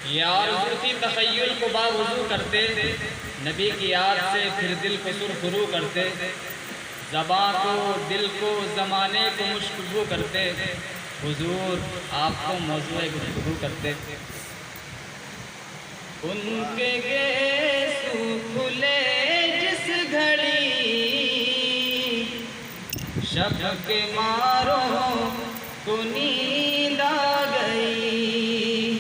یہ آرزو تھی تخیل کو باوضو کرتے، نبی کی یاد سے پھر دل کو سرخرو کرتے، زباں کو دل کو زمانے کو مشکبو کرتے، حضور آپ کو موضوع گفتگو کرتے۔ ان کے گیسو کھلے جس گھڑی، شب کے ماروں کو نیند آ گئی،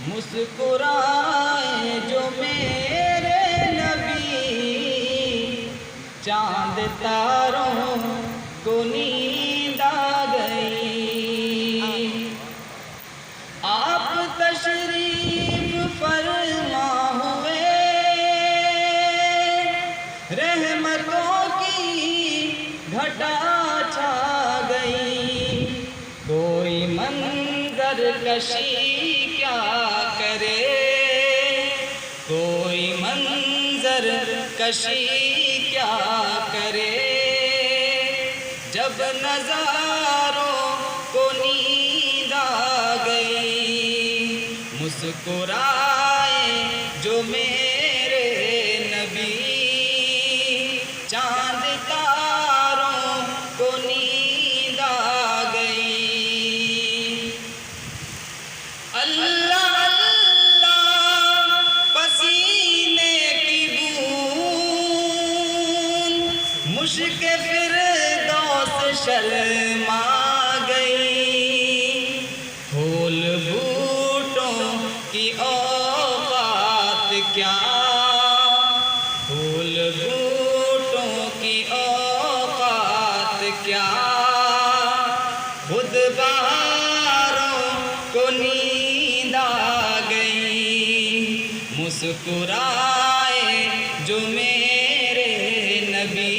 مسکرائے جو میرے نبی، چاند تاروں کو نیند آ گئی۔ آپ تشریف فرما ہوئے، رحمتوں کی گھٹا چھا گئی، کوئی منظر کشی کیا کرے، کوئی منظر کشی کیا کرے، جب نظاروں کو نیند آ گئی، مسکرائے جو میرے نبی، چاند تاروں کو نیند آ گئی۔ اللہ اللہ پسینے کی بون، مشک فردوس شرما گئی، پھول بوٹوں کی اوقات کیا، پھول بوٹوں کی اوقات کیا، خود بہاروں کو نیند آ گئی، مسکرائے جو میرے نبی،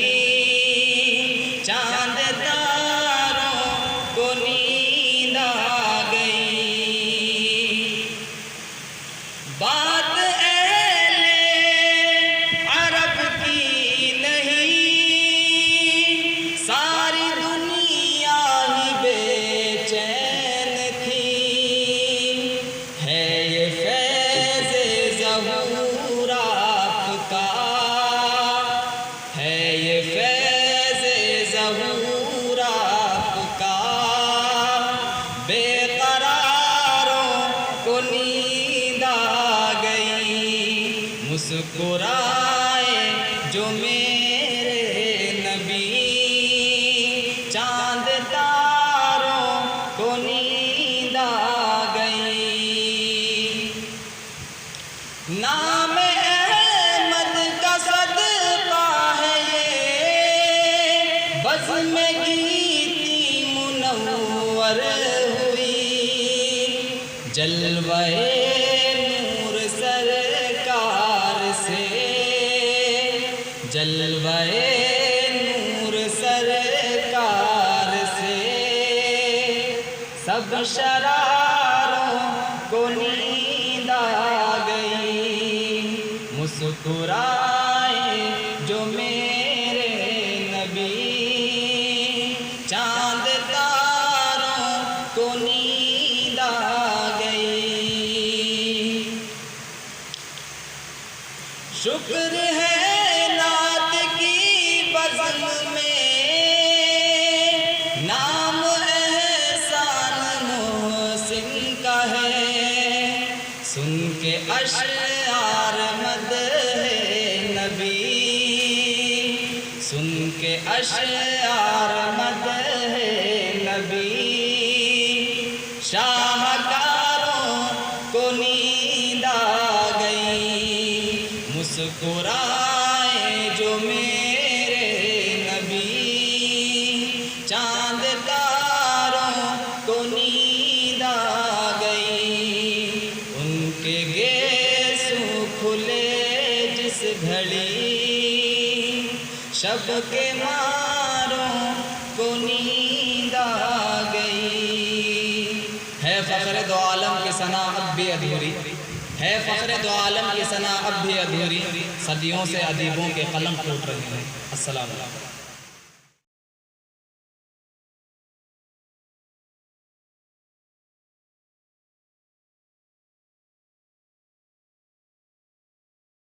چاند تاروں کو نیند آ گئی۔ بات اہل عرب کی نہیں، ساری دنیا ہی بے چین تھی، ہے یہ فیض ظہور آپ کا، ہے یہ فیض ظہور آپ کا، بے قراروں کو نیند آ گئی، مسکرائے جو میرے نبی، چاند تاروں کو نیند آ گئی۔ نام احمد کا صدقہ ہے یہ، بزم گیتی منور ہوئی، جلوہ نور سرکار سے، جلوہ نور سرکار سے، سب شراروں کو نیند آ گئی، مسکرائے جو میرے نبی، چاند تاروں کو نیند آ گئی۔ شکر ہے نعت کی بزم میں، نام احسان محسن کا ہے، سن کے اشعار مدح نبی، سن کے اشعار مدح نبی، شاہکاروں کو نیند آ گئی، مسکرائے جو میرے نبی، چاند تاروں کو نیند آ گئی، ان کے گیسو کھلے جس گھڑی، شب کے ماروں کو نیند آ گئی۔ ہے فخر دو عالم کی ثنا اب بھی ادھوری، ہے فخر دو عالم کی ثنا اب بھی ادھوری، صدیوں سے ادیبوں کے قلم ٹوٹ رہے ہیں۔ السلام علیکم۔